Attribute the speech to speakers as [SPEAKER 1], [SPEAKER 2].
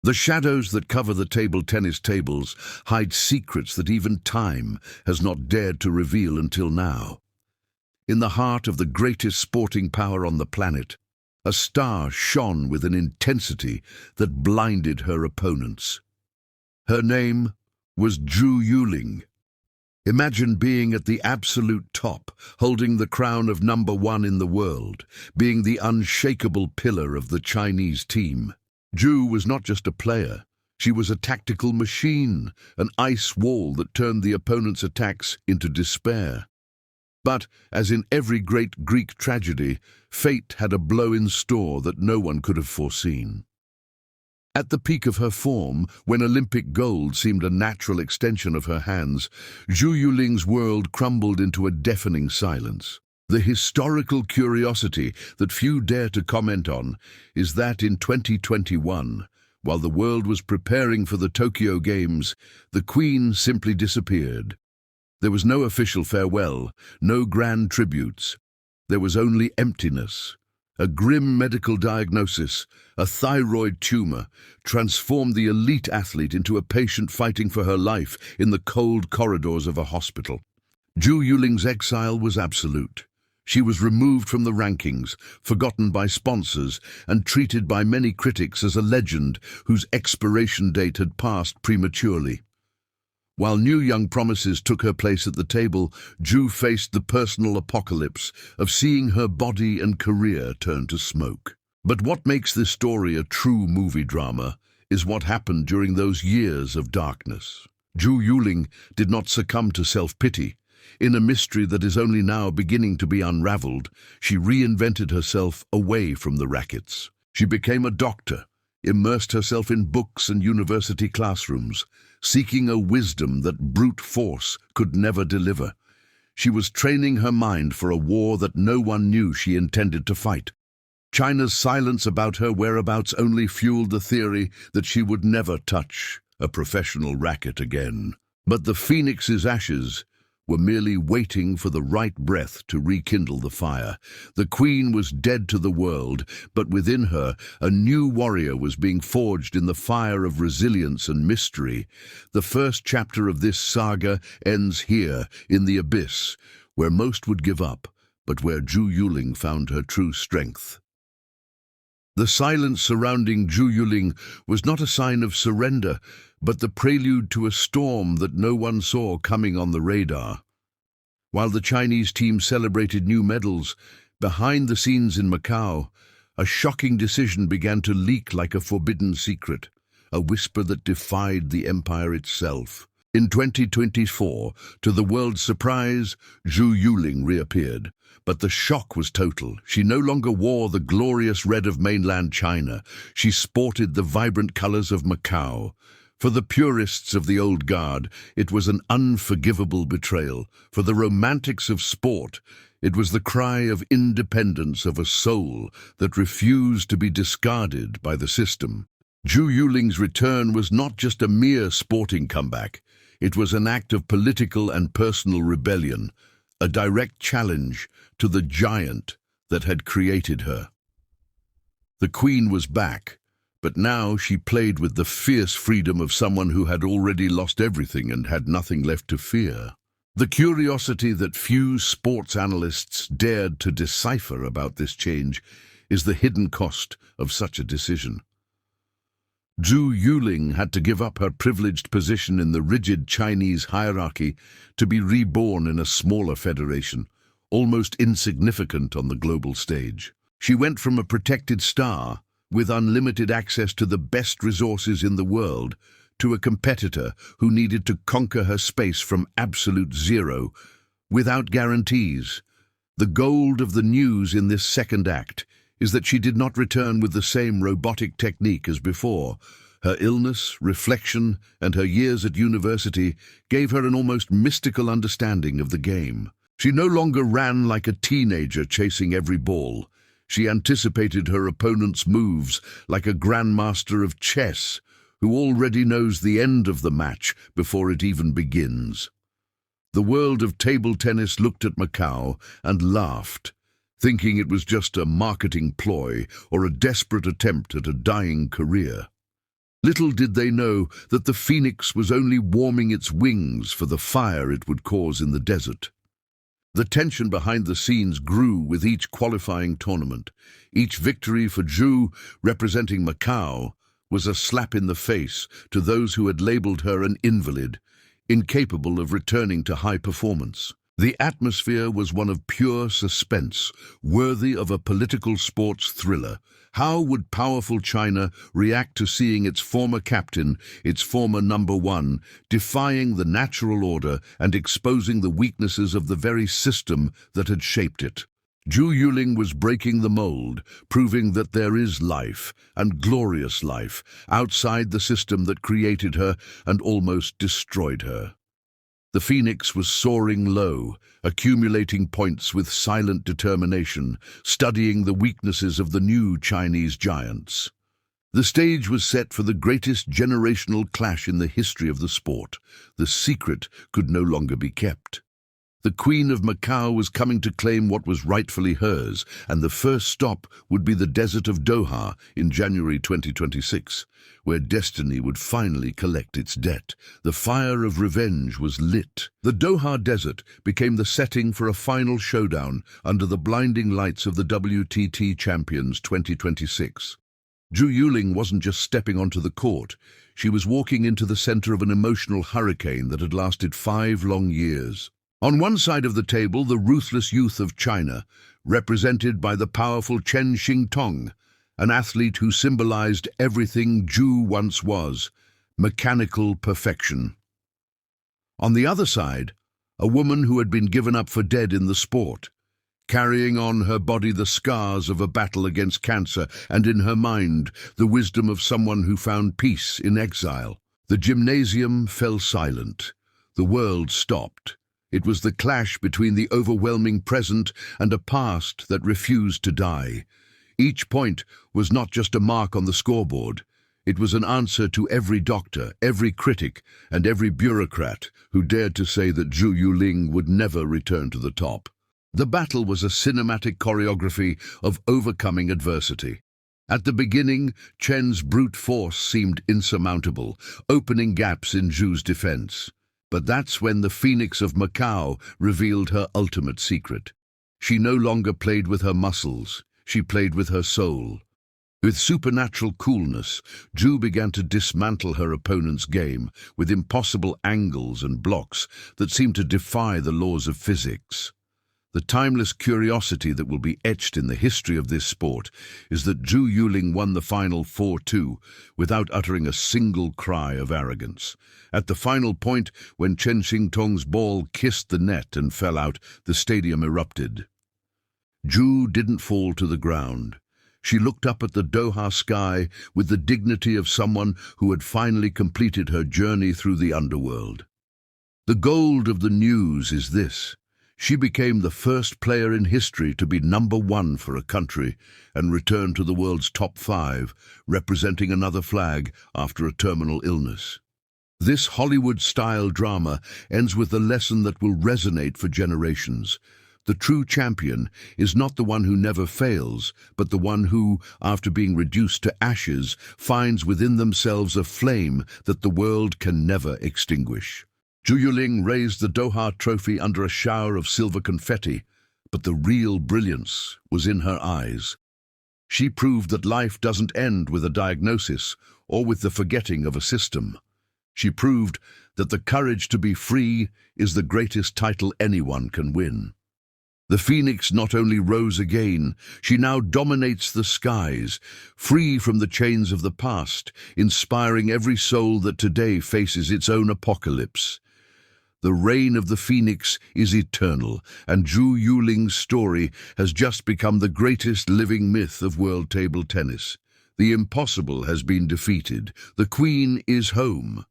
[SPEAKER 1] The shadows that cover the table tennis tables hide secrets that even time has not dared to reveal until now. In the heart of the greatest sporting power on the planet, a star shone with an intensity that blinded her opponents. Her name was Zhu Yuling. Imagine being at the absolute top, holding the crown of #1 in the world, being the unshakable pillar of the Chinese team. Zhu was not just a player, she was a tactical machine, an ice wall that turned the opponent's attacks into despair. But, as in every great Greek tragedy, fate had a blow in store that no one could have foreseen. At the peak of her form, when Olympic gold seemed a natural extension of her hands, Zhu Yuling's world crumbled into a deafening silence. The historical curiosity that few dare to comment on is that in 2021, while the world was preparing for the Tokyo Games, the Queen simply disappeared. There was no official farewell, no grand tributes. There was only emptiness. A grim medical diagnosis, a thyroid tumor, transformed the elite athlete into a patient fighting for her life in the cold corridors of a hospital. Zhu Yuling's exile was absolute. She was removed from the rankings, forgotten by sponsors, and treated by many critics as a legend whose expiration date had passed prematurely. While new young promises took her place at the table, Zhu faced the personal apocalypse of seeing her body and career turn to smoke. But what makes this story a true movie drama is what happened during those years of darkness. Zhu Yuling did not succumb to self-pity. In a mystery that is only now beginning to be unraveled, she reinvented herself away from the rackets. She became a doctor, immersed herself in books and university classrooms, seeking a wisdom that brute force could never deliver. She was training her mind for a war that no one knew she intended to fight. China's silence about her whereabouts only fueled the theory that she would never touch a professional racket again. But the phoenix's ashes were merely waiting for the right breath to rekindle the fire. The Queen was dead to the world, but within her, a new warrior was being forged in the fire of resilience and mystery. The first chapter of this saga ends here, in the abyss, where most would give up, but where Zhu Yuling found her true strength. The silence surrounding Zhu Yuling was not a sign of surrender, but the prelude to a storm that no one saw coming on the radar. While the Chinese team celebrated new medals, behind the scenes in Macau, a shocking decision began to leak like a forbidden secret, a whisper that defied the empire itself. In 2024, to the world's surprise, Zhu Yuling reappeared. But the shock was total. She no longer wore the glorious red of mainland China. She sported the vibrant colors of Macau. For the purists of the old guard, it was an unforgivable betrayal. For the romantics of sport, it was the cry of independence of a soul that refused to be discarded by the system. Zhu Yuling's return was not just a mere sporting comeback. It was an act of political and personal rebellion, a direct challenge to the giant that had created her. The Queen was back, but now she played with the fierce freedom of someone who had already lost everything and had nothing left to fear. The curiosity that few sports analysts dared to decipher about this change is the hidden cost of such a decision. Zhu Yuling had to give up her privileged position in the rigid Chinese hierarchy to be reborn in a smaller federation, almost insignificant on the global stage. She went from a protected star, with unlimited access to the best resources in the world, to a competitor who needed to conquer her space from absolute zero, without guarantees. The gold of the news in this second act is that she did not return with the same robotic technique as before. Her illness, reflection, and her years at university gave her an almost mystical understanding of the game. She no longer ran like a teenager chasing every ball. She anticipated her opponent's moves like a grandmaster of chess who already knows the end of the match before it even begins. The world of table tennis looked at Macau and laughed, thinking it was just a marketing ploy or a desperate attempt at a dying career. Little did they know that the phoenix was only warming its wings for the fire it would cause in the desert. The tension behind the scenes grew with each qualifying tournament. Each victory for Zhu, representing Macau, was a slap in the face to those who had labeled her an invalid, incapable of returning to high performance. The atmosphere was one of pure suspense, worthy of a political sports thriller. How would powerful China react to seeing its former captain, its former number one, defying the natural order and exposing the weaknesses of the very system that had shaped it? Zhu Yuling was breaking the mold, proving that there is life, and glorious life, outside the system that created her and almost destroyed her. The phoenix was soaring low, accumulating points with silent determination, studying the weaknesses of the new Chinese giants. The stage was set for the greatest generational clash in the history of the sport. The secret could no longer be kept. The Queen of Macau was coming to claim what was rightfully hers, and the first stop would be the desert of Doha in January 2026, where destiny would finally collect its debt. The fire of revenge was lit. The Doha desert became the setting for a final showdown under the blinding lights of the WTT Champions 2026. Zhu Yuling wasn't just stepping onto the court. She was walking into the center of an emotional hurricane that had lasted 5 long years. On one side of the table, the ruthless youth of China, represented by the powerful Chen Xingtong, an athlete who symbolized everything Zhu once was, mechanical perfection. On the other side, a woman who had been given up for dead in the sport, carrying on her body the scars of a battle against cancer and in her mind the wisdom of someone who found peace in exile. The gymnasium fell silent. The world stopped. It was the clash between the overwhelming present and a past that refused to die. Each point was not just a mark on the scoreboard. It was an answer to every doctor, every critic, and every bureaucrat who dared to say that Zhu Yuling would never return to the top. The battle was a cinematic choreography of overcoming adversity. At the beginning, Chen's brute force seemed insurmountable, opening gaps in Zhu's defense. But that's when the Phoenix of Macau revealed her ultimate secret. She no longer played with her muscles, she played with her soul. With supernatural coolness, Zhu began to dismantle her opponent's game with impossible angles and blocks that seemed to defy the laws of physics. The timeless curiosity that will be etched in the history of this sport is that Zhu Yuling won the final 4-2 without uttering a single cry of arrogance. At the final point, when Chen Xingtong's ball kissed the net and fell out, the stadium erupted. Zhu didn't fall to the ground. She looked up at the Doha sky with the dignity of someone who had finally completed her journey through the underworld. The gold of the news is this. She became the first player in history to be number one for a country and return to the world's top 5, representing another flag after a terminal illness. This Hollywood-style drama ends with a lesson that will resonate for generations. The true champion is not the one who never fails, but the one who, after being reduced to ashes, finds within themselves a flame that the world can never extinguish. Zhu Yuling raised the Doha trophy under a shower of silver confetti, but the real brilliance was in her eyes. She proved that life doesn't end with a diagnosis or with the forgetting of a system. She proved that the courage to be free is the greatest title anyone can win. The phoenix not only rose again, she now dominates the skies, free from the chains of the past, inspiring every soul that today faces its own apocalypse. The reign of the phoenix is eternal, and Zhu Yuling's story has just become the greatest living myth of world table tennis. The impossible has been defeated. The queen is home.